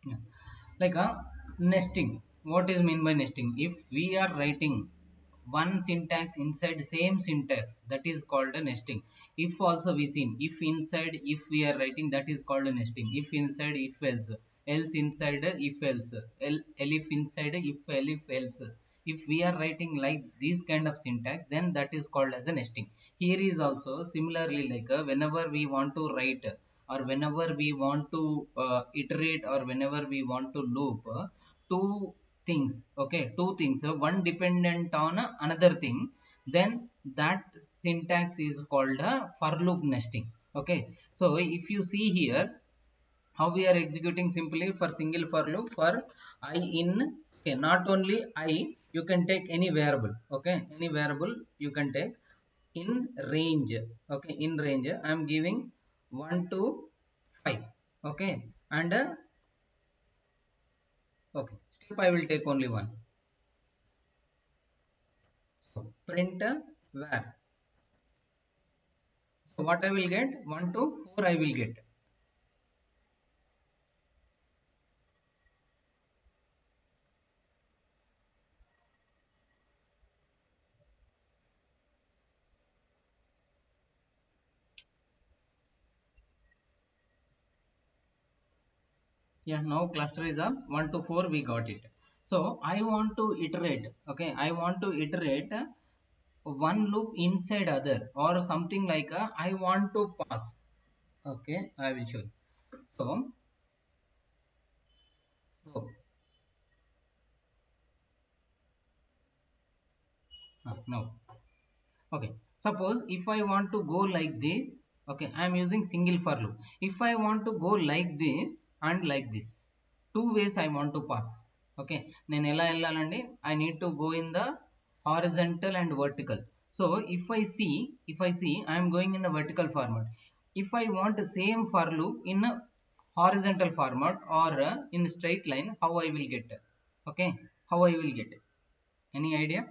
Yeah. Like nesting. What is mean by nesting? If we are writing one syntax inside same syntax, that is called a nesting. If also we seen, if inside if we are writing, that is called a nesting. If inside if else, else inside if else, elif inside if elif else. If we are writing like this kind of syntax, then that is called as a nesting. Here is also similarly, like whenever we want to write or whenever we want to iterate or whenever we want to loop two things, okay, two things, one dependent on another thing, then that syntax is called a for loop nesting. Okay, so if you see here how we are executing, simply for single for loop for I in, okay, not only I, you can take any variable, okay, any variable you can take in range. Okay, in range I am giving 1 to 5. Okay, and okay, step I will take only one. So print var. So what I will get, 1 to 4 I will get. Yeah, now cluster is up, 1 to 4 we got it. So I want to iterate, okay, I want to iterate one loop inside other, or something like I want to pass. Okay, I will show you. So now, okay, suppose if I want to go like this, okay, I am using single for loop. If I want to go like this and like this, two ways I want to pass. Okay, నేను ఎలా వెళ్ళాలండి, I need to go in the horizontal and vertical. So if I see I am going in the vertical format. If I want the same for loop in a horizontal format or in straight line, how I will get? Okay, how I will get? Any idea?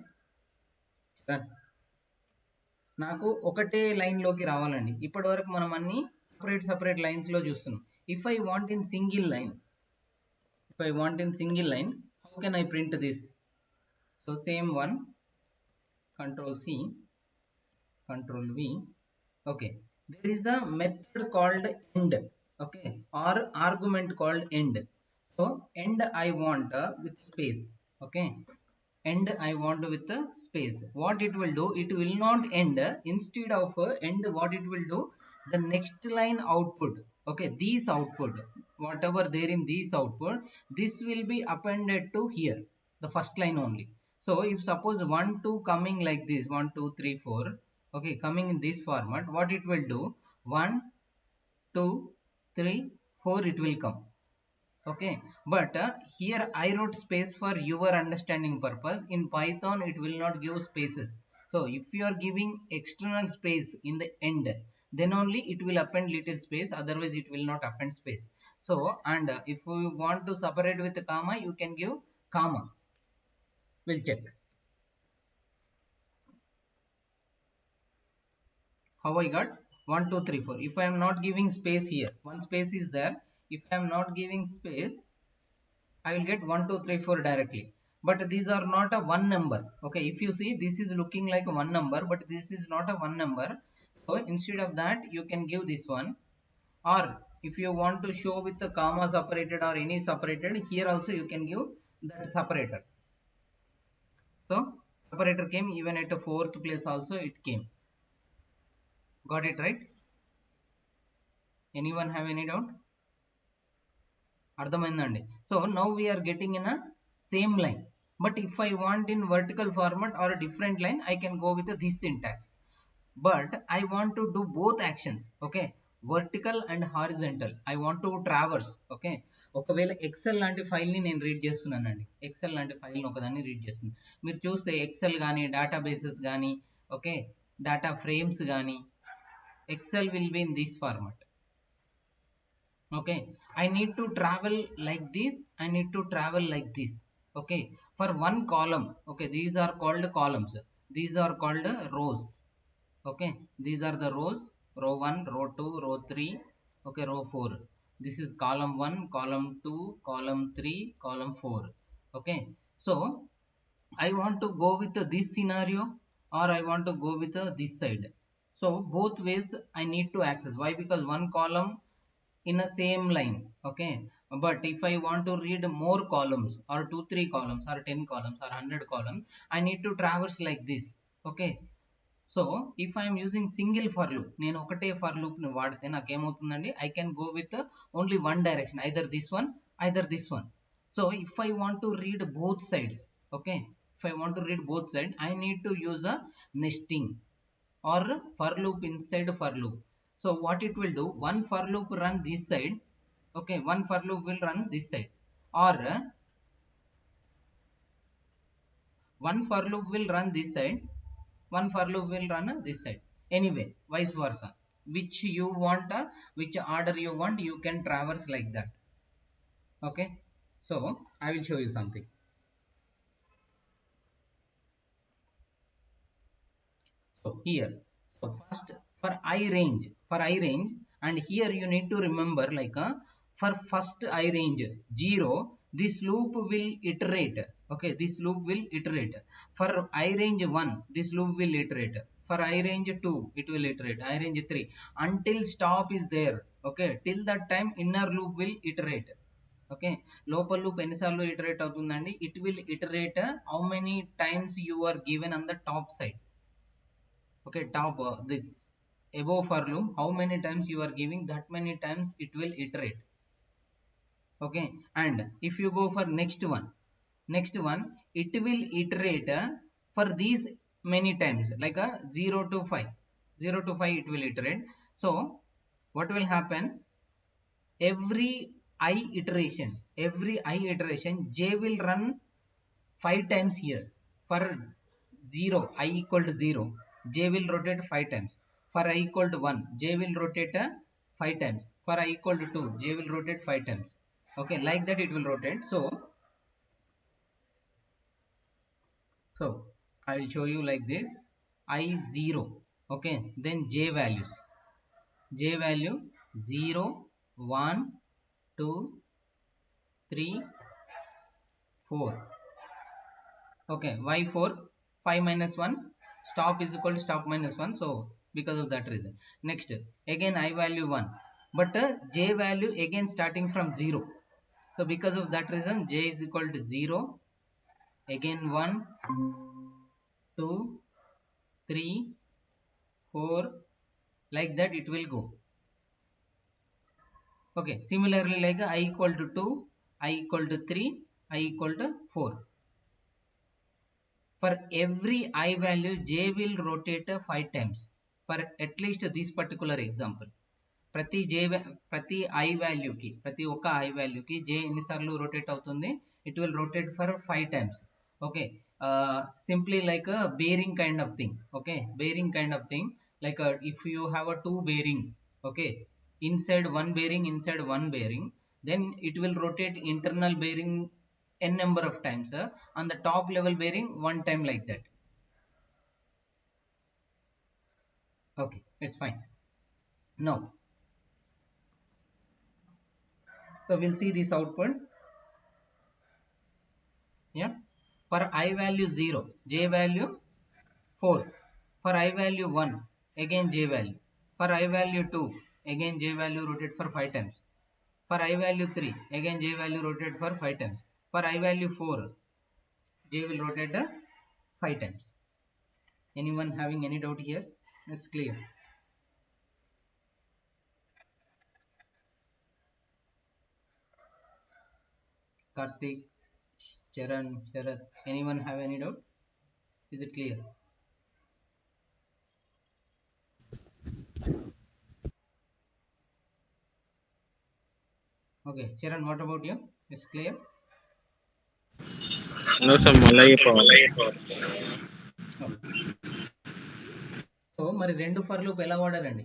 Run. నాకు ఒకటే line లోకి రావాలండి. ఇప్పటి వరకు మనం అన్ని separate lines లో చూస్తున్నాం. If I want in single line, if I want in single line, how can I print this? So same one, control C, control V. Okay, there is the method called end, okay, or argument called end. So end I want with space. Okay, end I want with the space. What it will do, it will not end. Instead of end, what it will do, the next line output, okay, these output, whatever there in these output, this will be appended to here, the first line only. So if suppose 1 2 coming like this, 1 2 3 4, okay, coming in this format, what it will do, 1 2 3 4 it will come. Okay, but here I wrote space for your understanding purpose. In Python it will not give spaces. So if you are giving external space in the end, then only it will append little space, otherwise it will not append space. So and if we want to separate with a comma, you can give comma. We'll check how I got 1 2 3 4. If I am not giving space here, one space is there. If I am not giving space, I will get 1 2 3 4 directly. But these are not a one number. Okay, if you see, this is looking like a one number, but this is not a one number. So instead of that, you can give this one. Or if you want to show with the comma separated or any separated, here also you can give that separator. So separator came even at a fourth place also it came. Got it right? Anyone have any doubt? అర్థమైందండి. So now we are getting in a same line, but if I want in vertical format or different line, I can go with this syntax. But I want to do both actions. Okay, vertical and horizontal I want to traverse. Okay, ఒకవేళ Excel లాంటి ఫైల్ని నేను read చేస్తున్నానండి, XL లాంటి ఫైల్ని ఒకదాన్ని read చేస్తున్నాను. మీరు చూస్తే ఎక్సెల్ కానీ డేటాబేసెస్ కానీ, ఓకే, డేటా ఫ్రేమ్స్ కానీ, Excel will be in this format. Okay, I need to travel like this, I need to travel like this. Okay, for one column, okay, these are called columns, these are called rows. Okay, these are the rows, row 1 row 2 row 3, okay, row 4. This is column 1, column 2, column 3, column 4. Okay, so I want to go with this scenario, or I want to go with this side. So both ways I need to access. Why? Because one column in a same line. Okay, but if I want to read more columns, or 2 3 columns, or 10 columns, or 100 columns, I need to traverse like this. Okay, so if I'm using single for loop, నేను ఒకటే for loop ని వాడితే నాకు ఏమవుతుందండి, I can go with only one direction, either this one, either this one. So if I want to read both sides, okay, if I want to read both side, I need to use a nesting or for loop inside for loop. So what it will do, one for loop run this side, okay, one for loop will run this side, or one for loop will run this side, one for loop will run this side. Anyway, vice versa, which you want, which order you want, you can traverse like that. Okay, so I will show you something. So here, so first for I range, and here you need to remember like for first I range 0, this loop will iterate. Okay, this loop will iterate. For I range 1, this loop will iterate. For I range 2, it will iterate. I range 3, until stop is there. Okay, till that time inner loop will iterate. Okay, local loop ఎన్నిసార్లు iterate అవుతుందండి, it will iterate how many times you are given on the top side. Okay, top this above for loop, how many times you are giving, that many times it will iterate. Okay, and if you go for next one, it will iterate for these many times, like 0 to 5, 0 to 5 it will iterate. So what will happen, every I iteration j will run 5 times here. For 0, I equal to 0, j will rotate 5 times. For I equal to 1, j will rotate 5 times. For I equal to 2, j will rotate 5 times. Okay, like that it will rotate. So I will show you like this. I 0, okay, then j values, j value 0, 1, 2, 3, 4. Okay, why 4? 5 minus 1, stop is equal to stop minus 1, so because of that reason. Next, again I value 1, but j value again starting from 0, so because of that reason j is equal to 0, again 1, 2, 3, 4, like that it will go. Okay, similarly like I equal to 2, I equal to 3, I equal to 4. For every I value, j will rotate 5 times for at least this particular example. ప్రతి ప్రతి I value కి, ప్రతి ఒక్క I value కి j ఎన్నిసార్లు rotate అవుతుంది, it will rotate for 5 times. Okay, simply like a bearing kind of thing. Okay, bearing kind of thing, like if you have a two bearings, okay, inside one bearing, then it will rotate internal bearing n number of times, on the top level bearing one time, like that. Okay, it's fine. Now, so we'll see this output. Yeah, for I value 0, j value 4. For I value 1, again j value. For I value 2, again j value rotate for 5 times. For I value 3, again j value rotate for 5 times. For I value 4, j will rotate 5 times. Anyone having any doubt here? It's clear. Karthik, Charan, Sharat, anyone have any doubt? Is it clear? Okay, Charan, what about you? It's clear? No, sir, Malay power. Okay. So మరి రెండు for loop ఎలా వాడారండి?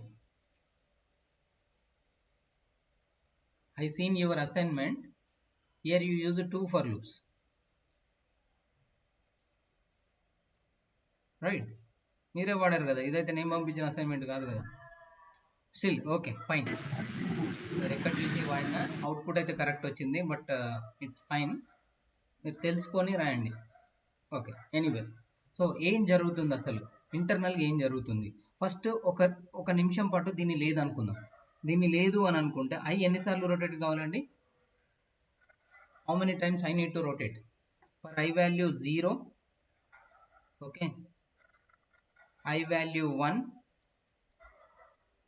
I seen your assignment. Here you use two for loops, right? మీరే వాడారు కదా, ఇదైతే నేను పంపించిన assignment కాదు కదా. Still okay, fine. ఎక్కడ చూసి వాడిన అవుట్పుట్ అయితే కరెక్ట్ వచ్చింది, బట్ ఇట్స్ ఫైన్, మీరు తెలుసుకొని రాయండి. Okay, anyway. సో ఏం జరుగుతుంది అసలు ఇంటర్నల్గా ఏం జరుగుతుంది? ఫస్ట్ ఒక ఒక నిమిషం పాటు దీన్ని లేదనుకుందాం. దీన్ని లేదు అని అనుకుంటే ఐ ఎన్నిసార్లు రొటేట్ కావాలండి? How many times I need to rotate? For I value 0, okay, I value 1,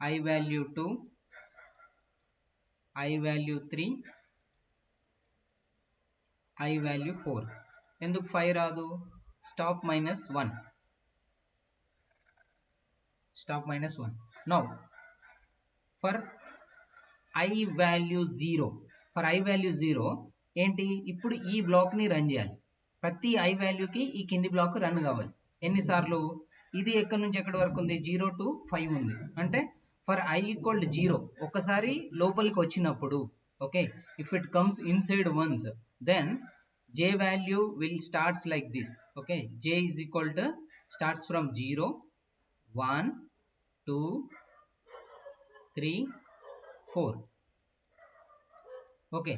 I value 2, I value 3, I value 4. ఎందుకు 5 రాదు? Stop -1, stop -1. Now for I value 0, for I value 0 ఏంటి? ఇప్పుడు ఈ బ్లాక్ని రన్ చేయాలి. ప్రతి I వాల్యూకి ఈ కింది బ్లాక్ రన్ కావాలి. ఎన్నిసార్లు? ఇది ఎక్కడి నుంచి ఎక్కడి వరకు ఉంది? 0 to 5 ఉంది. అంటే ఫర్ ఐ ఈక్వల్ 0 ఒకసారి లోపలికి వచ్చినప్పుడు, okay, if it comes inside once, then j value will starts like this. Okay, j is equal to starts from 0, 1, 2, 3, 4. Okay,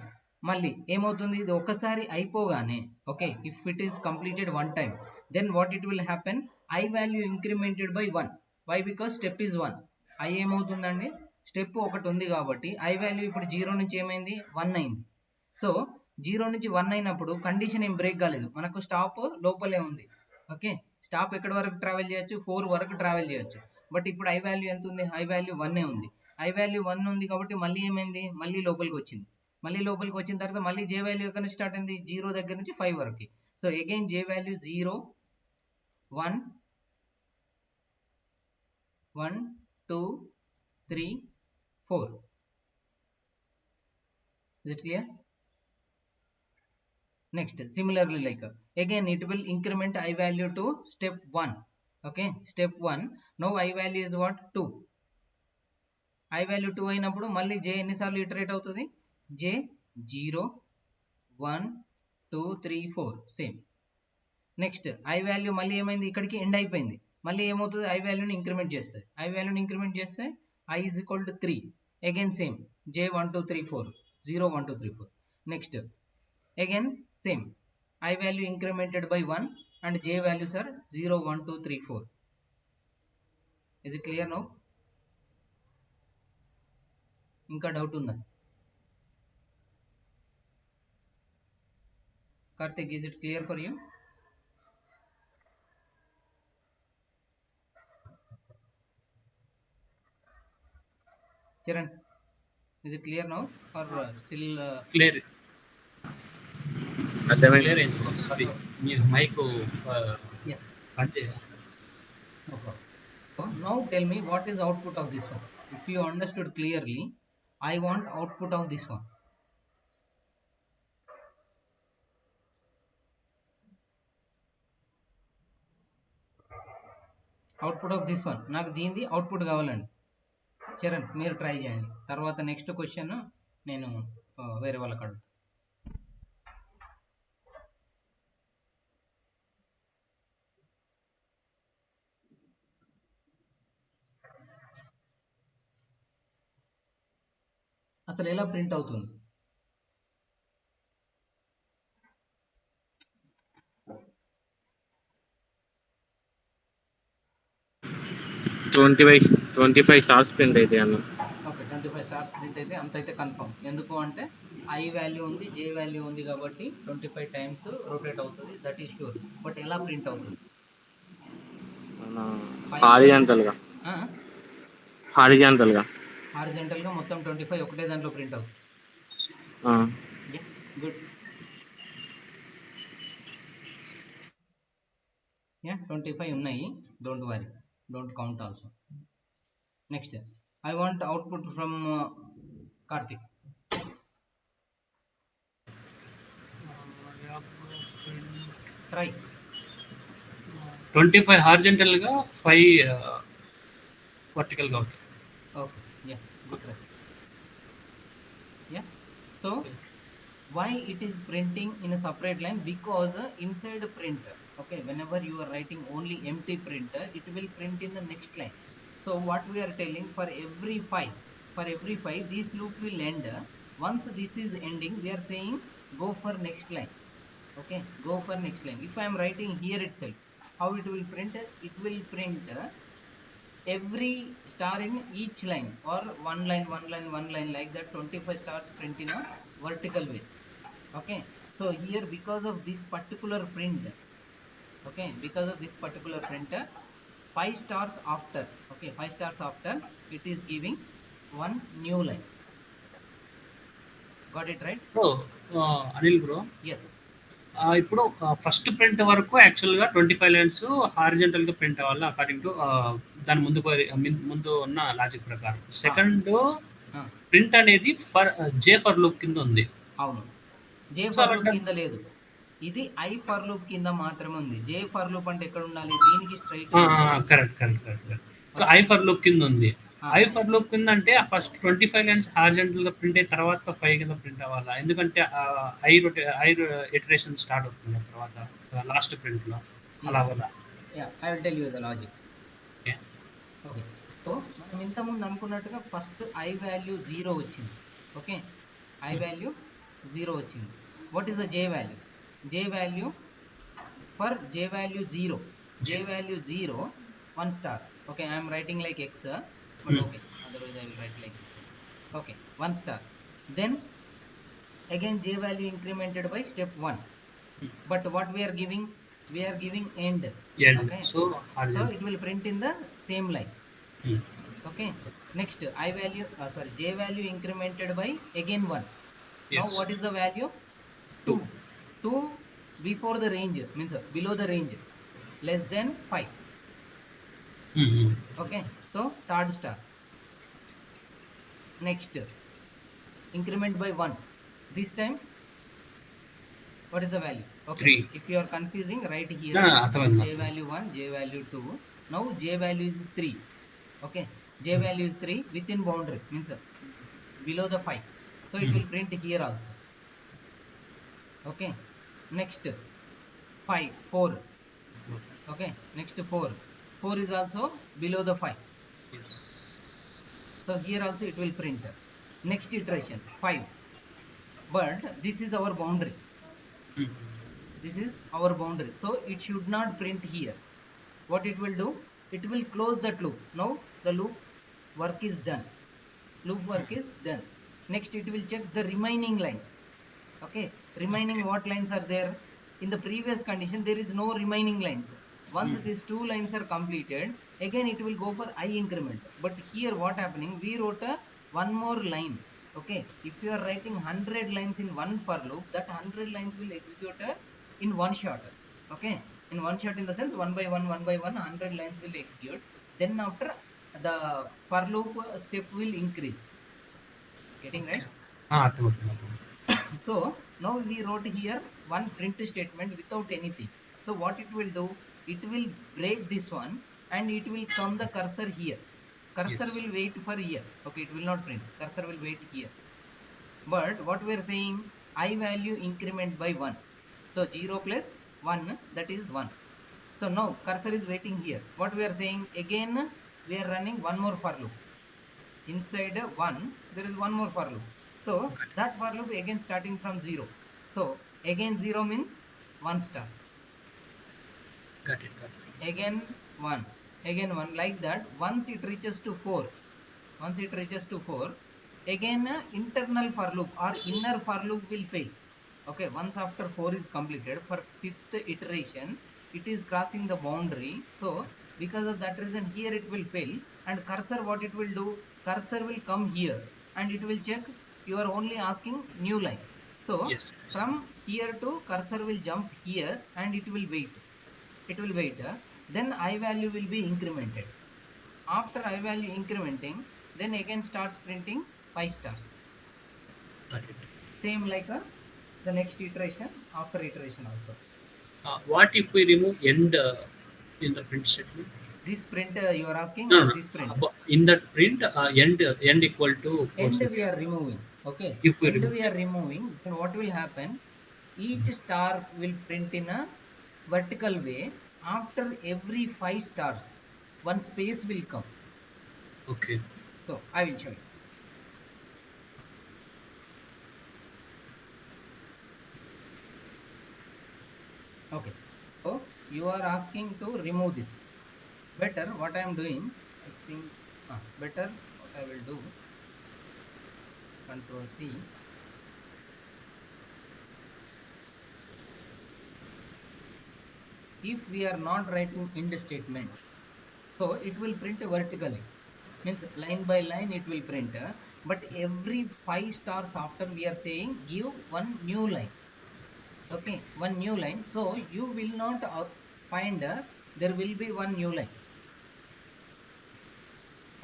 మళ్ళీ ఏమవుతుంది? ఇది ఒకసారి అయిపోగానే, okay, if it is completed one time, then what it will happen? I value incremented by 1. Why? Because step is 1. I ఏమవుతుందండి? Step ఒకటి ఉంది కాబట్టి I value ఇప్పుడు 0 నుంచి ఏమైంది? 1 అయింది. సో 0 నుంచి 1 అయినప్పుడు కండిషన్ ఏం బ్రేక్ కాలేదు, మనకు స్టాప్ లోపలే ఉంది. ఓకే, స్టాప్ ఎక్కడి వరకు ట్రావెల్ చేయొచ్చు? 4 వరకు ట్రావెల్ చేయొచ్చు. బట్ ఇప్పుడు ఐ వాల్యూ ఎంత ఉంది? ఐ వాల్యూ 1 ఉంది. ఐ వాల్యూ 1 ఉంది కాబట్టి మళ్ళీ ఏమైంది? మళ్ళీ లోపలికి వచ్చింది. మళ్ళీ లోపలికి వచ్చిన తర్వాత మళ్ళీ జే వాల్యూ ఎక్కడ నుంచి స్టార్ట్ అయింది? 0 దగ్గర నుంచి 5 వరకు. So again J value 0, 1, 1, 2, 3, 4. Is it clear? Next, similarly, like again it will increment I value to step 1. Okay, step 1. Now I value is what? 2. I value 2 అయినప్పుడు మళ్ళీ j ఎన్నిసార్లు ఇటరేట్ అవుతుంది? j 0, 1, 2, 3, 4. Same. Next I value మళ్ళీ ఏమైంది? ఇక్కడికి end అయిపోయింది. మళ్ళీ ఏమవుతుంది? ఐ వాల్యూని ఇంక్రిమెంట్ చేస్తుంది. ఐ వాల్యూని ఇంక్రిమెంట్ చేస్తే I is equal to 3. Again same, j 1, 2, 3, 4, 0, 1, 2, 3, 4. Next again same, I value incremented by 1 and j values are 0, 1, 2, 3, 4. Is it clear now? ఇంకా డౌట్ ఉందా? Karthik, is it clear for you? Charan, is it clear now or still clear? Clear aయింది bro. Sorry, మీ mic yeah, on చేయాలి. no problem. So now tell me what is output of this one. If you understood clearly, I want output of this one. Output of this one, నాకు దీనిది output కావాలండి. చరణ్, మీరు try చేయండి. తర్వాత next question నేను వేరే వాళ్ళకి అడుగుతాను. అసలు ఎలా ప్రింట్ అవుతుంది? ట్వంటీ ఫైవ్ స్టార్స్ ప్రింట్ అయితే అన్న. ఓకే, 25 స్టార్స్ ప్రింట్ అయితే అంత అయితే కన్ఫర్మ్. ఎందుకు అంటే ఐ వాల్యూ ఉంది, జే వాల్యూ ఉంది కాబట్టి 25 టైమ్స్ రొటేట్ అవుతుంది, దట్ ఈస్ ష్యూర్. బట్ ఎలా ప్రింట్ అవుతుంది? హారిజాంటల్గా హారిజాంటల్గా హారిజాంటల్గా మొత్తం 25 ఒకటే దాంట్లో ప్రింట్ అవుతుంది. గుడ్. యా, 25 ఉన్నాయి. Don't worry, don't count also. Next I want output from Karthik. Try. 25 horizontal గా 5 వర్టికల్ గా అవుతుంది. Okay, yeah, good try. Yeah, so why it is printing in a separate line? Because inside a printer, okay, whenever you are writing only empty printer, it will print in the next line. So what we are telling, for every 5, this loop will end Once this is ending, we are saying go for next line. Okay, go for next line. If I am writing here itself, how it will print? It will print every star in each line, or one line, one line, one line, like that. 25 stars print in a vertical way. Okay, so here, because of this particular print, okay, because of this particular printer, 5 stars after, okay, 5 stars after, it is giving one new line. Got it right? Bro, Anil bro, Yes. ఇప్పుడు first print వరకు యాక్చువల్గా 25 lines హారిజెంటల్గా print అవ్వాలి according to దాని ముందు ఉన్న logic ప్రకారం. Second Ah, print అనేది J for loop కింద ఉంది. అవును, జే సో ఫర్ లూప్ అలాంటి కింద లేదు, ఇది ఐ ఫర్ లూప్ కింద మాత్రమే ఉంది. జే ఫర్ లూప్ అంటే ఎక్కడ ఉండాలి? దీనికి straight correct correct correct correct. So okay. I for loop కింద ఉంది. ఐ ఫర్ లూప్ కింద అంటే ఫస్ట్ 25 లైన్స్ హారిజెంటల్ గా ప్రింట్ అయిన తర్వాత 5 కింద ప్రింట్ అవ్వాలా, ఎందుకంటే ఐ ఇటరేషన్ స్టార్ట్ అవుతుంది తర్వాత లాస్ట్ ప్రింట్ లో, అలా అవ్వాలా. I will tell you the logic. Okay. Okay, so మనం ఇంతకుముందు అనుకున్నట్టుగా ఫస్ట్ ఐ వాల్యూ 0 వచ్చింది. ఓకే, ఐ వాల్యూ 0 వచ్చింది. What is the J value? J value, for j value 0, j value 0, 1 star. Okay, I am writing like x, but okay, otherwise I will write like this one. Okay, 1 star. Then again j value incremented by step 1, but what we are giving? We are giving end. End. Okay, so so horizontal. it will print in the same line. Okay, next I value, sorry, j value incremented by again 1. Now what is the value? 2. 2 before the range, means below the range, less than 5. Okay, so third star. Next, increment by 1. This time, what is the value? Okay, 3. if you are confusing, write here అర్థమైంది. j value 1, j value 2. Now j value is 3. Okay, j value is 3 within boundary, means below the 5. So it will print here also. Okay, next 5, 4. Okay, next 4. 4 is also below the 5. So here also it will print. Next iteration 5. But this is our boundary. This is our boundary. So it should not print here. What it will do? It will close that loop. Now the loop work is done. Loop work is done. Next it will check the remaining lines. Okay, remaining what lines are there? In the previous condition there is no remaining lines. Once these 2 lines are completed, again it will go for I increment. But here what happening? We wrote a one more line. Okay, if you are writing 100 lines in one for loop, that 100 lines will execute in one shot. Okay, in one shot, in the sense one by one, 100 lines will execute. Then after, the for loop step will increase. Getting right? అర్థమవుతుంది. So now we wrote here one print statement without anything. So what it will do? It will break this one and it will come the cursor here. Cursor will wait for here. Okay, it will not print. Cursor will wait here. But what we are saying, I value increment by 1. So 0 plus 1, that is 1. So now cursor is waiting here. What we are saying, again we are running one more for loop. Inside 1 there is one more for loop. So that for loop again starting from 0. So again 0 means 1 star. Got it, got it. Again 1, again 1, like that. Once it reaches to 4, once it reaches to 4, again internal for loop or inner for loop will fail. Okay, once after 4 is completed, for 5th iteration it is crossing the boundary. So because of that reason here it will fail. And cursor, what it will do? Cursor will come here and it will check. You are only asking new line. So Yes. from here to cursor will jump here and it will wait. It will wait. Then I value will be incremented. After I value incrementing, then again starts printing 5 stars. Got it. Same like the next iteration, after iteration also. What if we remove end in the print statement? This print you are asking, No, or no. this print? In that print, end equal to End we are removing. Okay, If we end remove we are removing, then what will happen? Each star will print in a vertical way. After every 5 stars, one space will come. Okay. So I will show you. Okay, so you are asking to remove this. Better what I am doing, I think, better what I will do, control C. If we are not writing end statement, so it will print vertically, means line by line it will print, but every 5 stars after we are saying give one new line. Okay, one new line, so you will not find, there will be one new line.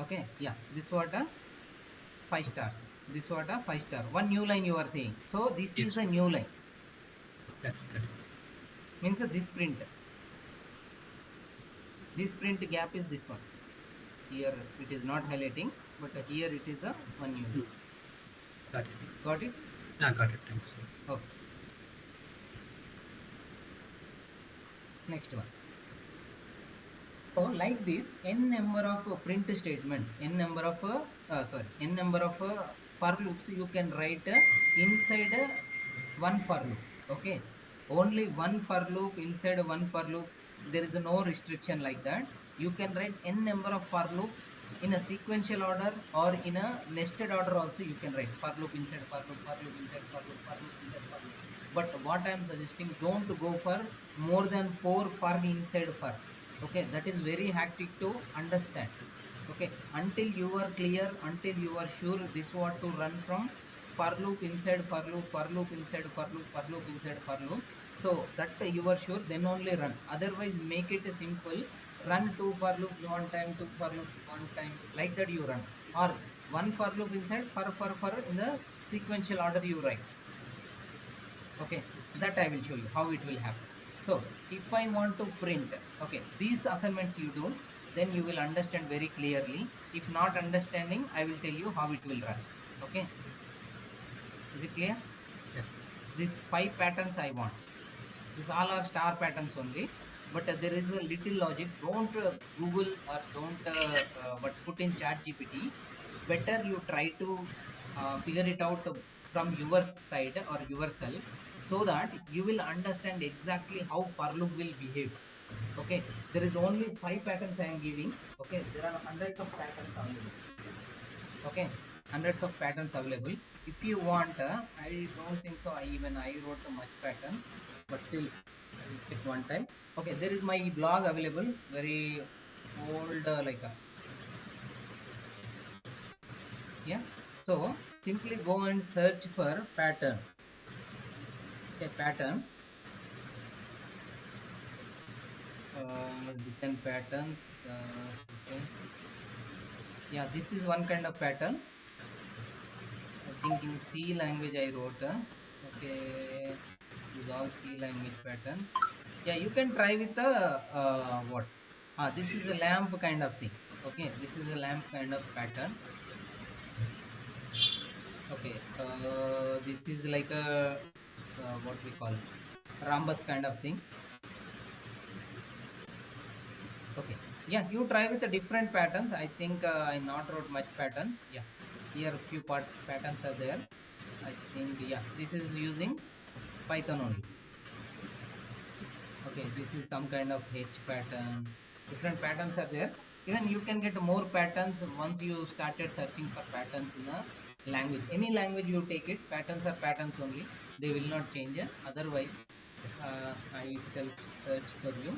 Okay, yeah, this what a 5 stars, this what a 5 star, one new line you are saying, so this is Yes. a new line, Correct, correct. means this print gap is this one. Here it is not highlighting, but here it is a one new line. Hmm. Got it. Got it? Yeah, got it. Thanks. Okay, next one. So like this, n number of print statements, n number of n number of for loops you can write inside one for loop. Okay, only one for loop, inside one for loop. There is no restriction like that. You can write n number of for loops in a sequential order or in a nested order also. You can write for loop inside for loop, for loop inside for loop, for loop inside for loop. But what I am suggesting, don't go for more than 4 for inside for. Okay, that is very hectic to understand. Okay, until you are clear, until you are sure this what to run from for loop inside for loop, for loop inside for loop, for loop inside for loop, so that you are sure, then only run. Otherwise make it simple, run two for loop one time, two for loop one time, like that you run, or one for loop inside for in the sequential order you write. Okay, that I will show you how it will happen. So if I want to print, okay, these assignments you do, then you will understand very clearly. If not understanding, I will tell you how it will run. Okay, is it clear? Yeah. These 5 patterns I want, these all are star patterns only, but there is a little logic. Don't google or don't but put in chat gpt. Better you try to figure it out from your side or yourself, so that you will understand exactly how for loop will behave. Okay, there is only 5 patterns I am giving. Okay, there are hundreds of patterns available. Okay, hundreds of patterns available. If you want, I don't think so I wrote much patterns, but still I will check one time. Okay, there is my blog available, very old, like a, yeah. So simply go and search for pattern. Okay, pattern, different patterns, okay, yeah, this is one kind of pattern. I think in C language I wrote, okay, this is all C language pattern. Yeah, you can try with the what, this is a lamp kind of thing. Okay, this is a lamp kind of pattern. Okay, this is like a what we call rhombus kind of thing. Okay, yeah, you try with the different patterns. I think I not wrote much patterns. Yeah, here few patterns are there. I think, yeah, this is using Python only. Okay, this is some kind of H pattern. Different patterns are there. Even you can get more patterns once you started searching for patterns in a language. Any language you take it, patterns are patterns only. They will not change. Otherwise, I itself search for you.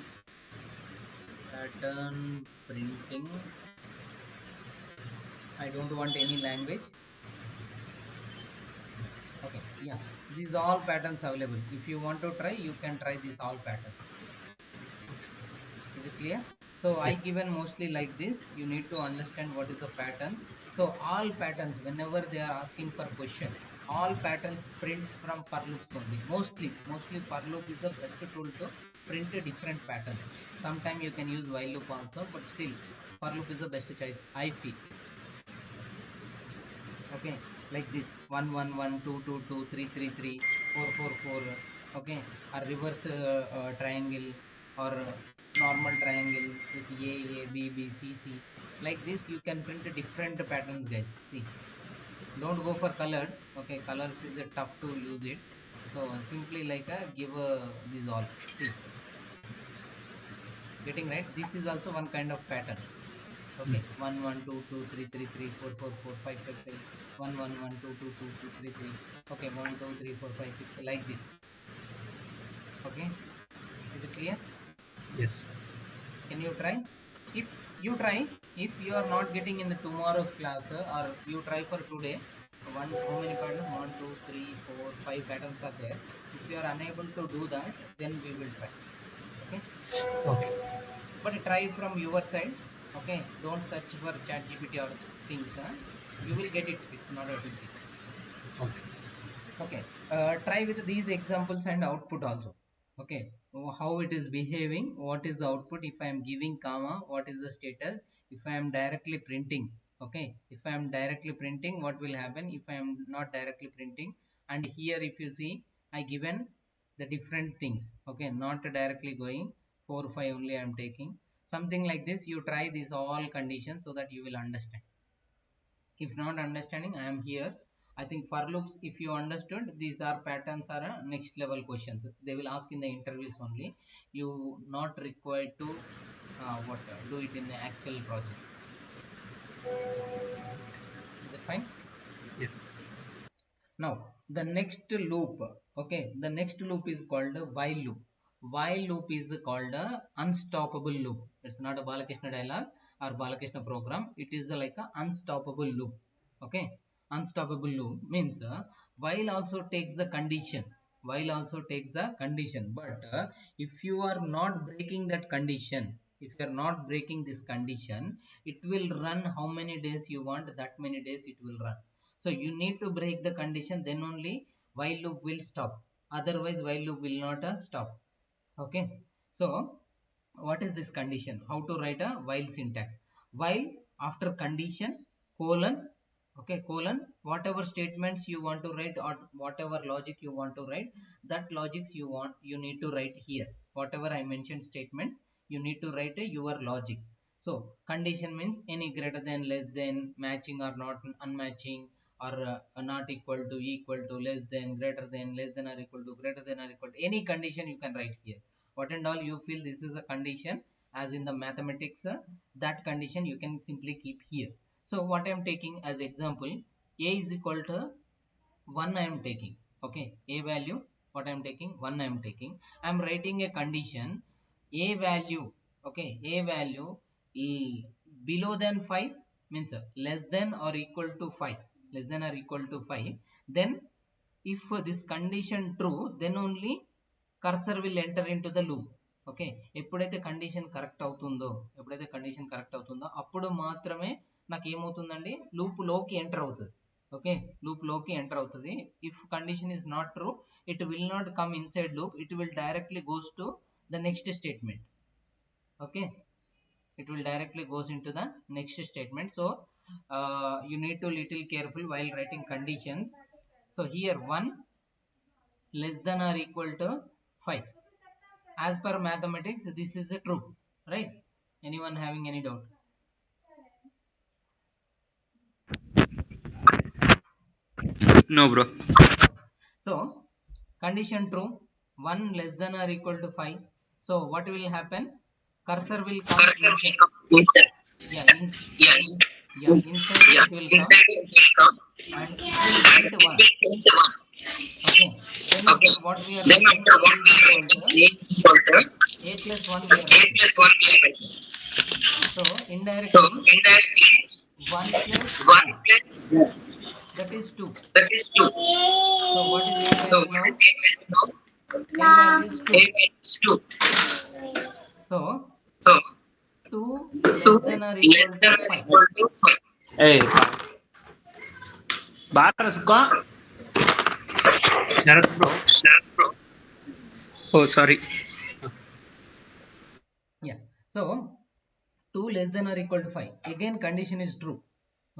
Pattern printing. I don't want any language. Okay, yeah, these all patterns available. If you want to try, you can try these all patterns. Is it clear? So I Yeah. given mostly like this. You need to understand what is the pattern. So all patterns, whenever they are asking for question, all patterns prints from for loops only. Mostly for loop is the best tool to print a different patterns. Sometime you can use while loop also, but still for loop is the best choice, I feel. Okay, like this, 1 1 1 2 2 2 3 3 3 4 4 4. Okay, or reverse triangle, or normal triangle with a b b c c. Like this you can print different patterns, guys. See, don't go for colors. Okay, colors is a tough to use it. So simply like give these all. See, getting right? This is also one kind of pattern. Okay, 1 1 2 2 3 3 3 4 4 4 5 5 5 1 1 1 2 2 2 2 3 3. Okay, 1 2 3 4 5 6 like this. Okay, is it clear? Yes. Can you try? If you try, if you are not getting in the tomorrow's class, or you try for today, one how many patterns? 1 2 3 4 5 patterns are there. If you are unable to do that, then we will try. Okay, Okay. but try from your side. Okay, don't search for chat gpt or things. You will get it. It's not a big deal. Okay. Okay, try with these examples and output also. Okay, how it is behaving, what is the output if I am giving comma, what is the status if I am directly printing. Okay, if I am directly printing, what will happen if I am not directly printing. And here if you see, I given the different things. Okay, not directly going 4 5 only I am taking, something like this. You try these all conditions so that you will understand. If not understanding, I am here. I think for loops, if you understood, these are patterns are next level questions they will ask in the interviews only. You not required to what do it in the actual projects. Is that fine? Yeah. Now the next loop. Okay, the next loop is called a while loop. While loop is called a unstoppable loop. It's not a Balakrishna dialogue or Balakrishna program. It is like a unstoppable loop. Okay, unstoppable loop means while also takes the condition. While also takes the condition, but if you are not breaking that condition, if you are not breaking this condition, it will run how many days you want, that many days it will run. So you need to break the condition, then only while loop will stop. Otherwise while loop will not stop. Okay, so what is this condition? How to write a while syntax? While after condition colon. Okay, colon, whatever statements you want to write or whatever logic you want to write, that logics you want, you need to write here. Whatever I mentioned statements, you need to write your logic. So condition means any greater than, less than, matching or not unmatching, or not equal to, equal to, less than, greater than, less than or equal to, greater than or equal to, any condition you can write here. What and all you feel this is a condition, as in the mathematics, that condition you can simply keep here. So what I am taking as example, a is equal to 1 I am taking. Okay, a value, what I am taking, 1 I am taking. I am writing a condition, a value. Okay, a value below than 5 means less than or equal to 5, less than or equal to 5. Then if this condition true, then only cursor will enter into the loop. Okay, ఎప్పుడైతే condition correct అవుతుందో, ఎప్పుడైతే condition correct అవుతుందో అప్పుడు మాత్రమే నాకు ఏమవుతుందండి, loop లోకి enter అవుతుంది. ఓకే, లూప్ లోకి ఎంటర్ అవుతుంది. If condition is not true, it will not come inside loop, it will directly goes to the next statement. Okay, it will directly goes into the next statement. So you need to little careful while writing conditions. So here 1 less than or equal to 5, as per mathematics this is a true, right? Anyone having any doubt? No, bro. Okay. So condition true, 1 less than or equal to 5. So what will happen, cursor will come Cursor will inside. come inside. Yeah, Yeah, yeah, inside yeah. it will come, Inside it will come and it will print and it 1. will print one. Okay, then Okay. after what we are Then writing, after a what is we are equal writing, to a is equal to a plus 1 we are a writing. plus 1 we are writing. So So indirectly indirectly 1 plus 1 1, plus 1, that is 2. that is 2. So what is a So value what now? is a value now? A value is A 2. value is 2. So So 2 2 less than or less equal than to or 5. equal to 5. Hey, బాగా సుఖం. Sharat bro. Oh, sorry. Yeah. So 2 less than or equal to 5. Again condition is true.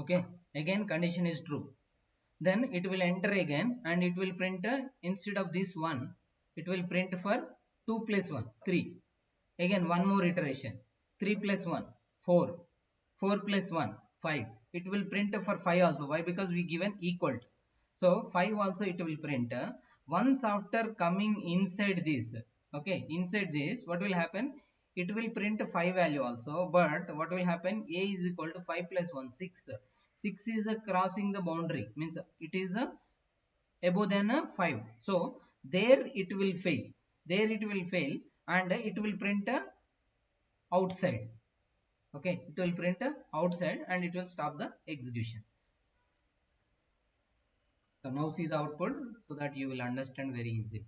Okay. Again condition is true. Then it will enter again and it will print instead of this 1, it will print for 2 plus 1, 3. Again one more iteration, 3 plus 1, 4. 4 plus 1, 5. It will print for 5 also. Why? Because we given equal to. So 5 also it will print. Once after coming inside this, okay, inside this, what will happen? It will print 5 value also, but what will happen? A is equal to 5 plus 1, 6. 6 is crossing the boundary, means it is above than 5. So there it will fail, there it will fail, and it will print outside. Okay, it will print outside and it will stop the execution. So now see the output so that you will understand very easily.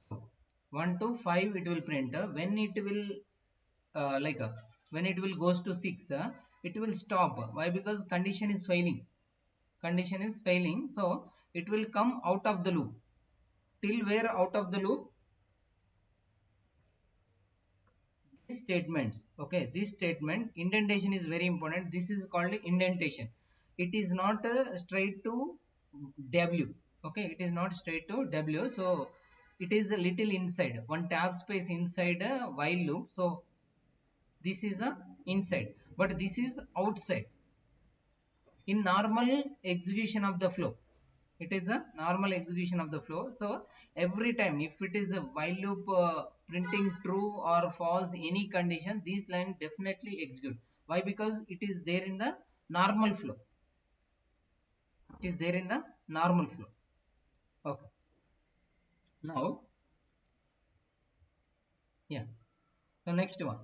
So 1 to 5 it will print. When it will when it will goes to 6, it will stop. Why? Because condition is failing. Condition is failing. So it will come out of the loop. Till where out of the loop? These statements. Okay, this statement indentation is very important. This is called indentation. It is not straight to W. Okay, it is not straight to W. So it is a little inside, one tab space inside a while loop. So this is a inside, but this is outside. In normal execution of the flow, it is a normal execution of the flow. So every time if it is a while loop printing true or false any condition, this line definitely execute. Why? Because it is there in the normal flow. It is there in the normal flow. Okay, now yeah, so next one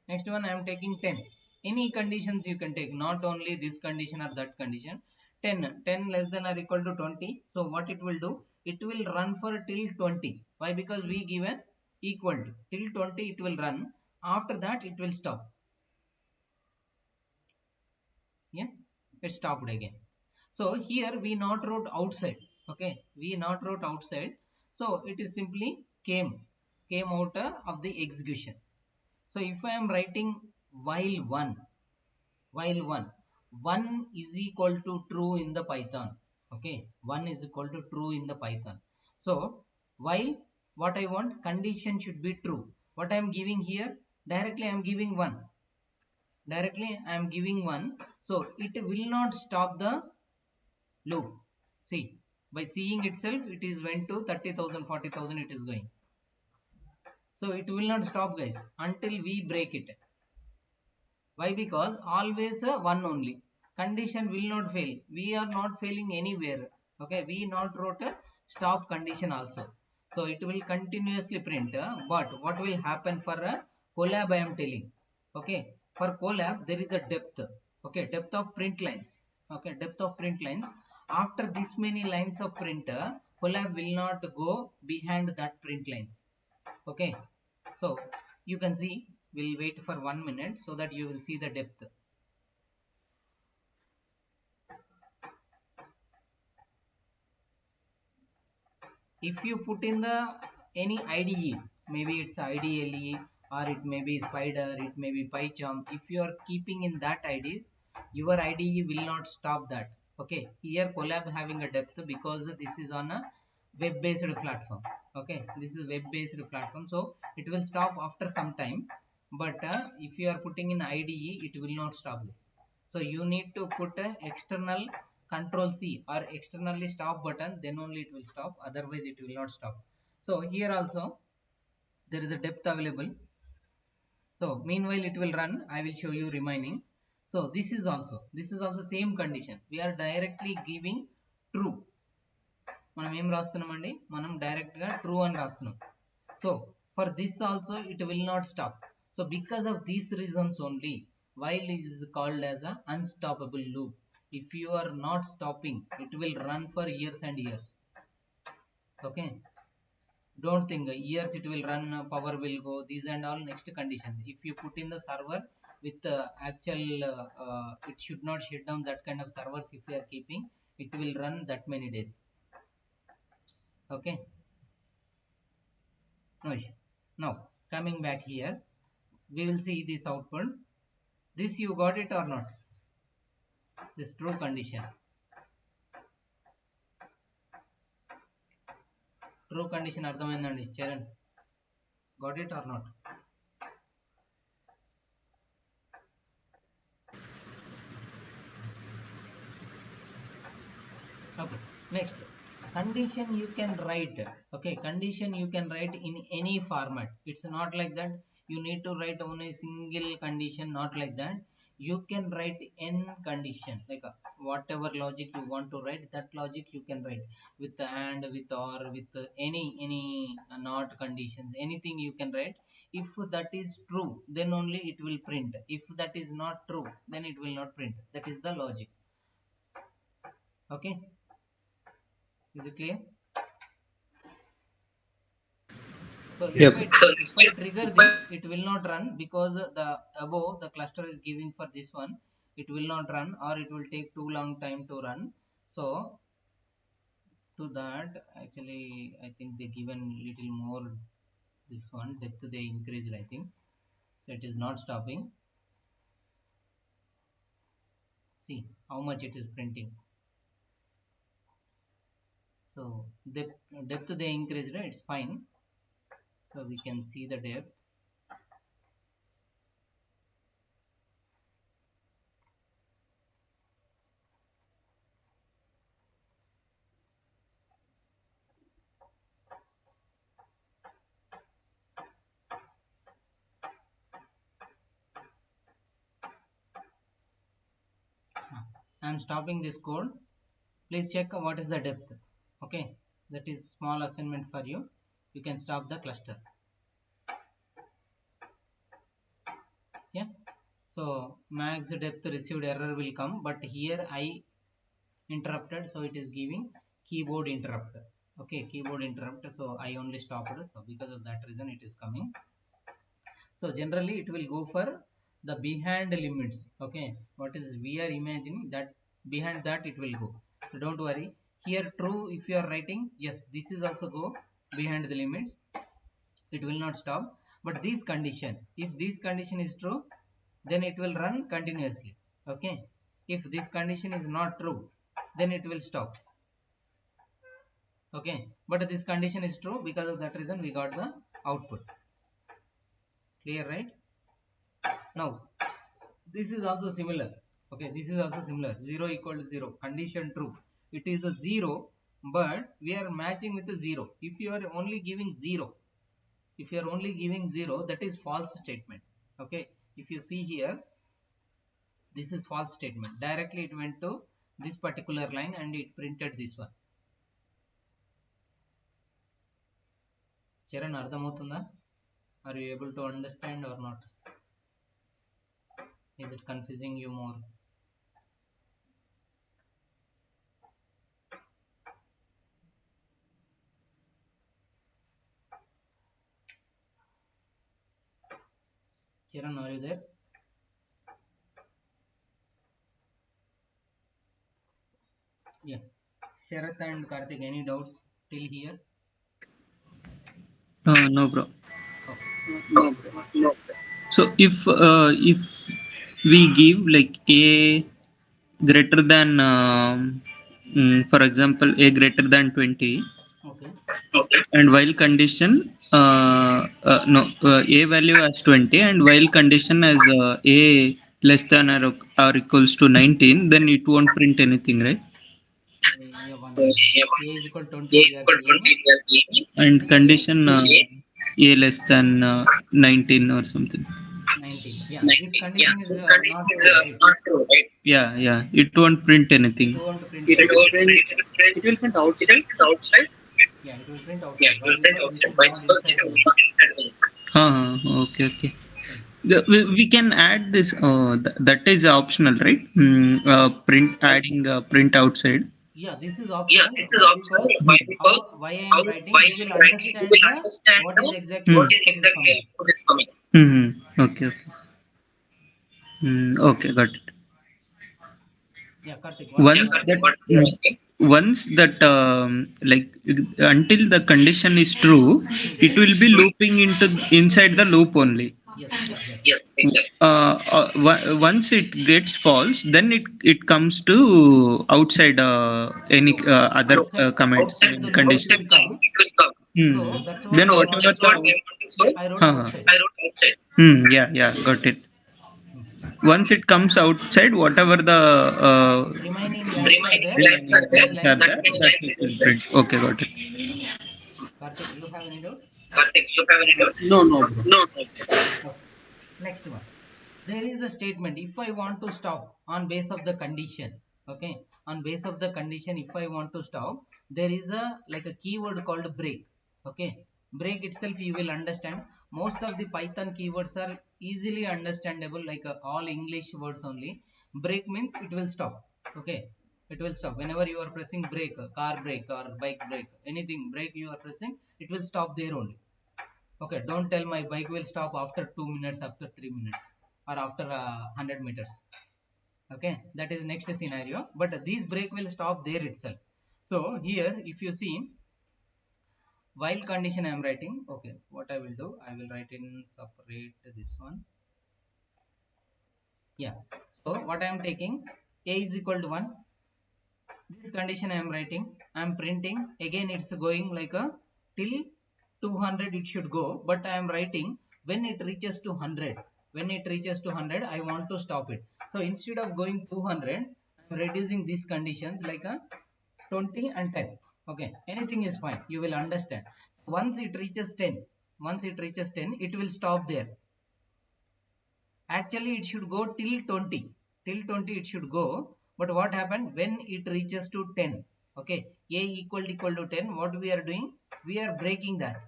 I am taking 10. Any conditions you can take, not only this condition or that condition. 10 less than or equal to 20. So what it will do? It will run for till 20. Why? Because we given equal to till 20 it will run. After that it will stop. Yeah, it stopped again. So here we not wrote outside. Okay, we not wrote outside. So it is simply came out of the execution. So if I am writing while 1, while 1 is equal to true in the Python. Okay, 1 is equal to true in the Python. So while what I want, condition should be true. What I am giving here, directly I am giving 1. Directly I am giving 1. So it will not stop the loop. See, by seeing itself, it is went to 30,000, 40,000 it is going. So it will not stop, guys, until we break it. Why? Because always one only. Condition will not fail. We are not failing anywhere. Okay, we not wrote a stop condition also. So it will continuously print. But what will happen for a collab? I am telling. Okay, for collab there is a depth. Okay, depth of print lines. Okay, depth of print lines. After this many lines of printer, collab will not go behind that print lines. Okay, so you can see, we'll wait for 1 minute so that you will see the depth. If you put in the any IDE, maybe it's IDLE or it may be Spider, it may be PyCharm. If you are keeping in that IDs, your IDE will not stop that. Okay, here Collab having a depth because this is on a web-based platform. Okay, this is web-based platform, so it will stop after some time. But if you are putting in IDE, it will not stop this. So you need to put a external Control C or externally stop button, then only it will stop, otherwise it will not stop. So here also there is a depth available. So meanwhile it will run, I will show you remaining. So this is also same condition. We are directly giving true. మనం ఏం రాస్తున్నామండి, మనం direct గా true అని రాస్తున్నాం. So for this also it will not stop. So because of these reasons only, while is called as a unstoppable loop. If you are not stopping, it will run for years and years. Okay, don't think years it will run, power will go, these and all next conditions. If you put in the server with actual it should not shut down, that kind of servers if you are keeping, it will run that many days. Okay, no issue. Now coming back here, we will see this output. This you got it or not? This true condition. True condition అర్థమైందండి Charan? Got it or not? Okay, next condition you can write. Okay, condition you can write in any format. It's not like that you need to write only single condition, not like that. You can write n condition, like whatever logic you want to write, that logic you can write with the and, with or, with any not conditions, anything you can write. If that is true, then only it will print. If that is not true, then it will not print. That is the logic. Okay, is it clear? So Yes. if I trigger this, it will not run because the above the cluster is giving for this one. It will not run, or it will take too long time to run. So to that, actually, I think they given little more. This one depth they increased, I think. So it is not stopping. See how much it is printing. So depth they increased, right? It's fine. So we can see the depth. I am stopping this code. Please check what is the depth. Okay, that is small assignment for you. You can stop the cluster. Yeah, so max depth received error will come, but here I interrupted, so it is giving keyboard interrupt. Okay, keyboard interrupt, so I only stopped. So because of that reason it is coming. So generally it will go for the behind limits. Okay, what is we are imagining that behind that it will go. So don't worry. Here true, if you are writing, yes, this is also go behind the limits. It will not stop. But this condition, if this condition is true, then it will run continuously. Okay. If this condition is not true, then it will stop. Okay. But this condition is true, because of that reason we got the output. Clear, right? Now this is also similar. Okay, this is also similar. 0 equal to 0, condition true. It is the 0, but we are matching with the 0. If you are only giving 0, if you are only giving 0, that is false statement. Okay, if you see here, this is false statement. Directly it went to this particular line and it printed this one. Charan, ardhamavutunda? Are you able to understand or not? Is it confusing you more? Charan, are you there? Yeah. Sharath and Karthik, any doubts till here? No, bro. Okay. So if we give like a greater than, for example, a greater than 20, Okay. and while condition no a value as 20, and while condition as a less than or equals to 19, then it won't print anything, right? Yeah, one minute. A is equal to 20 we are giving. And A condition a less than 19 or something. 19. Yeah, this condition is not true, right? Yeah, it won't print It anything. won't print It will anything. print. It will print outside. Yeah, it will print outside. Why? Because this is not inside the loop. Okay. Okay. We can add this. That is optional, right? Print adding print outside. Yeah, this is optional. Why? Because why I am writing, you will understand the what is exactly output is coming. Okay. Okay, got it. Yeah, Karthik, what you Once are that asking? once that like until the condition is true, Hmm. it will be looping into inside the loop only. Yes, exactly. Once it gets false, then it comes to outside any So other comments outside the and loop it condition. will come. So that's Then what I want whatever to say. the I wrote outside. yeah, got it. Hmm. once it comes outside, whatever the remaining lines are there, that remaining remaining lines are lines it there, will that print. it will print. Okay, got it. Karthik, you have any doubt? No, no, bro. Okay. Next one. There is a statement. If I want to stop on base of the condition, okay, on base of the condition, if I want to stop, there is a like a keyword called break. Okay, break itself you will understand. Most of the Python keywords are easily understandable, like all English words only. Break means it will stop. Okay, it will stop whenever you are pressing brake, car brake or bike brake, anything brake you are pressing, it will stop there only. Okay, don't tell my bike will stop after 2 minutes, after 3 minutes, or after 100 meters. Okay, that is next scenario. But this brake will stop there itself. So here, if you see, while condition I am writing. Okay, what I will do, I will write in separate this one. Yeah. So what I am taking, a is equal to 1. This condition I am writing, I am printing. Again, it's going like a till 200 it should go, but I am writing when it reaches to 100. When it reaches to 100, I want to stop it. So instead of going 200, I am reducing these conditions like a 20 and 10. Okay, anything is fine, you will understand. Once it reaches 10, once it reaches 10, it will stop there. Actually it should go till 20, till 20 it should go. But what happened when it reaches to 10? Okay, a equal to 10, what we are doing, we are breaking that,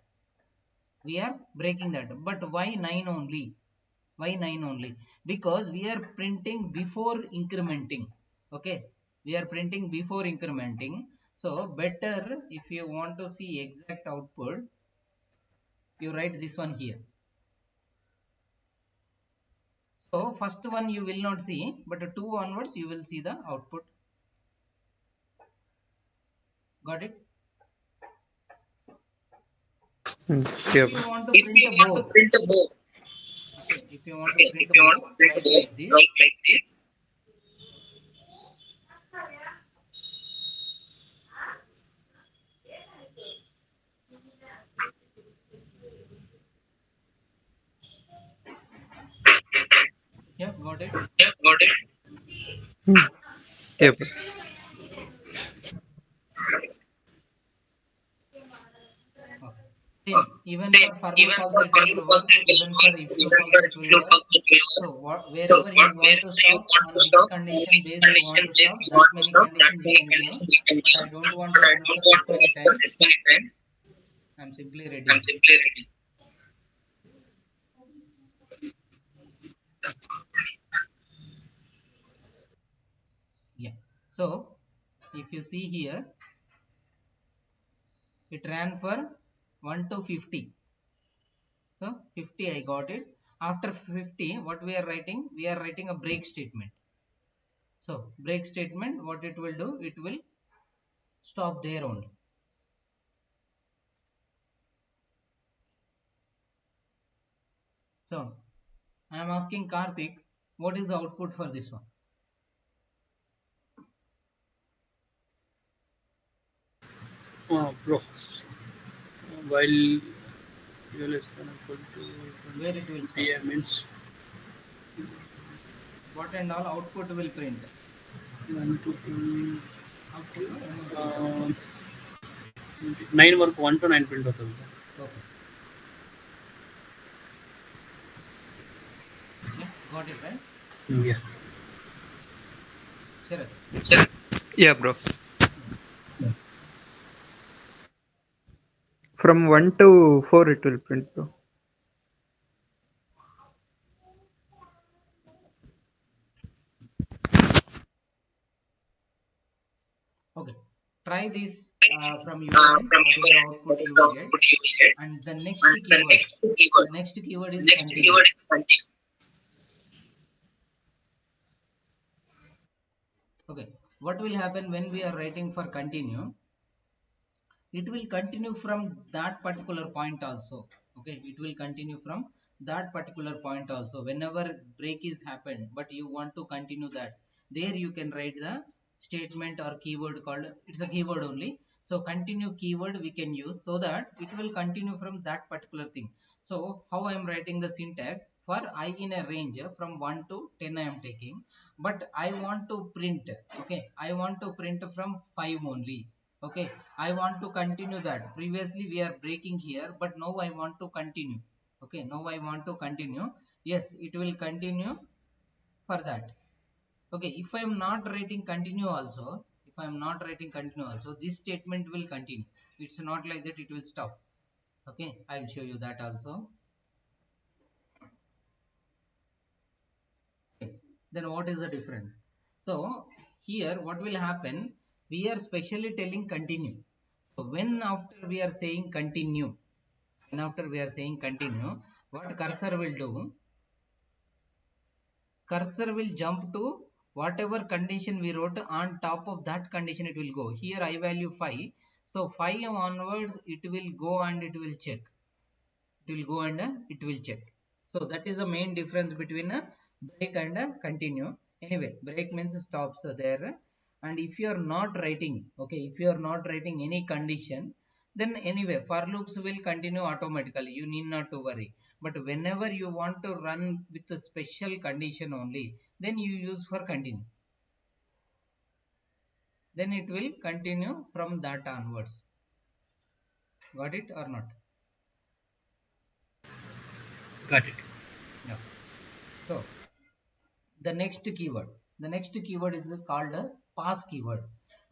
we are breaking that. But why 9 only? Why 9 only? Because we are printing before incrementing. Okay, we are printing before incrementing. So better, if you want to see exact output, you write this one here. So first one you will not see, but 2 onwards you will see the output. Got it? If Yeah, you bro. want to print a both, okay, if you want to print a both, write like this. Yeah, got it? Yeah, bro. Okay. Same, even for loop also it will work, even for if loop also it will work. So wherever you want to stop, on which condition base you want to stop, that many condition we can give. But I don't want to answer this many times. I'm simply reducing. Yeah. So if you see here, it ran for 1 to 50. So 50 I got it. After 50, what we are writing? We are writing a break statement. So break statement, what it will do? It will stop there only. So I am asking Karthik, what is the output for this one? Bro, while you less than equal to Where it will 20 stop? means What and all output will print? 1 to 20, Output no, anything. uh, 9 వరకు 1 to 9 print అవుతుంది. Okay. Yeah, got it right? Yeah. Sure. Yeah, bro. From 1 to 4 it will print, bro. Okay. Try this from your end. What is the output you will get? And the next keyword. The next keyword is continue. Okay. What will happen when we are writing for continue? It will continue from that particular point also. Okay, it will continue from that particular point also. Whenever break is happened, but you want to continue that, there you can write the statement or keyword called, it's a keyword only. So continue keyword we can use, so that it will continue from that particular thing. So how I am writing the syntax, for I in a range from 1 to 10 I am taking, but I want to print, okay, I want to print from 5 only, okay, I want to continue that. Previously we are breaking here, but now I want to continue, okay, now I want to continue. Yes, it will continue for that. Okay, if I am not writing continue also, if I am not writing continue also, this statement will continue. It's not like that it will stop. Okay, I will show you that also. Then what is the difference? So here what will happen, we are specially telling continue. So when after we are saying continue, when after we are saying continue, what cursor will do, cursor will jump to whatever condition we wrote, on top of that condition it will go. Here I value 5, so 5 onwards it will go and it will check, it will go and it will check. So that is the main difference between a break and a continue. Anyway, break means stops there. And if you are not writing, okay, if you are not writing any condition, then anyway for loops will continue automatically, you need not to worry. But whenever you want to run with a special condition only, then you use for continue, then it will continue from that onwards. Got it or not? Got it. Yeah. So the next keyword, the next keyword is called a pass keyword.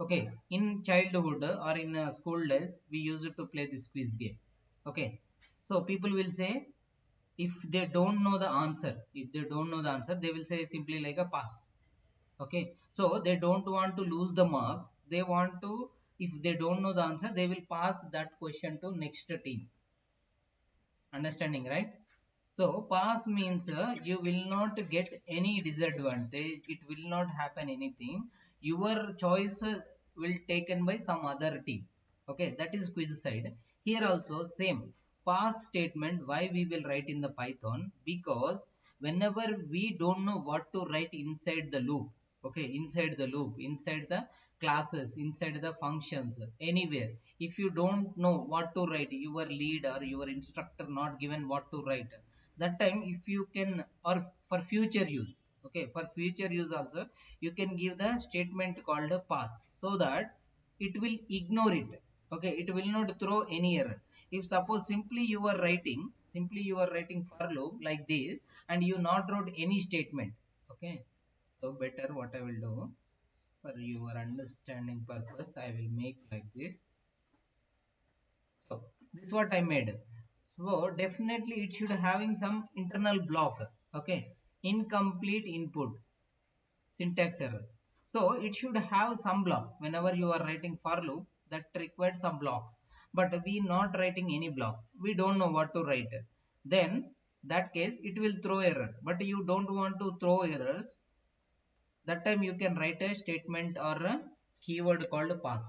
Okay, in childhood or in school days we used to play this quiz game. Okay, so people will say, if they don't know the answer, if they don't know the answer, they will say simply like a pass. Okay, so they don't want to lose the marks, they want to, if they don't know the answer, they will pass that question to next team. Understanding, right? So pass means you will not get any disadvantage, it will not happen anything, your choice will taken by some other team. Okay, that is quiz side. Here also same pass statement, why we will write in the Python, because whenever we don't know what to write inside the loop, okay, inside the loop, inside the classes, inside the functions, anywhere, if you don't know what to write, your lead or your instructor not given what to write, that time if you can, or for future use, okay, for future use also you can give the statement called a pass, so that it will ignore it. Okay, it will not throw any error. If suppose simply you are writing, simply you are writing for loop like this, and you not wrote any statement, okay, so better what I will do, for your understanding purpose I will make like this. So this is what I made. So definitely it should having some internal block. Okay, incomplete input, syntax error. So it should have some block whenever you are writing for loop, that required some block. But we not writing any block. We don't know what to write. Then that case it will throw error. But you don't want to throw errors. That time you can write a statement or a keyword called pass.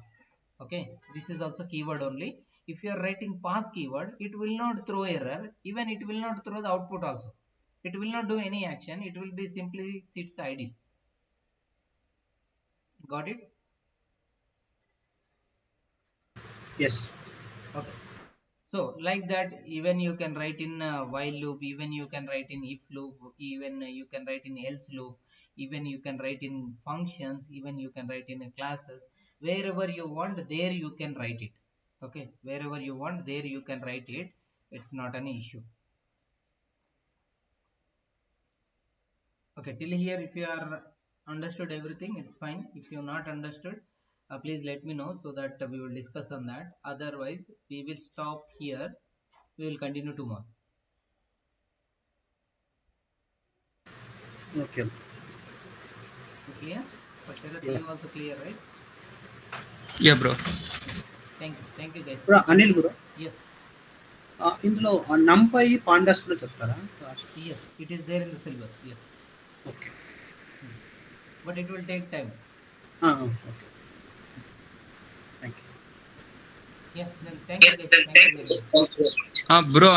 Okay, this is also keyword only. If you are writing pass keyword, it will not throw error, even it will not throw the output also, it will not do any action, it will be simply sits idle. Got it? Yes. Okay, so like that, even you can write in while loop, even you can write in if loop, even you can write in else loop, even you can write in functions, even you can write in classes, wherever you want there you can write it. Okay, wherever you want there you can write it, it's not an issue. Okay, till here if you are understood everything, it's fine. If you not understood, please let me know, so that we will discuss on that. Otherwise we will stop here, we will continue tomorrow. Okay. Clear? For Sharath, Yeah. you also clear, right? Yeah, bro. Okay, thank you guys. Bro Anil bro, Yes, ఇందులో నంపై pandas కూడా చెప్తారా? yes, it is there in the syllabus. Yes. Okay. Hmm. But it will take time. Okay, thank you. Yeah, then thank you guys, thank you very much. Bro,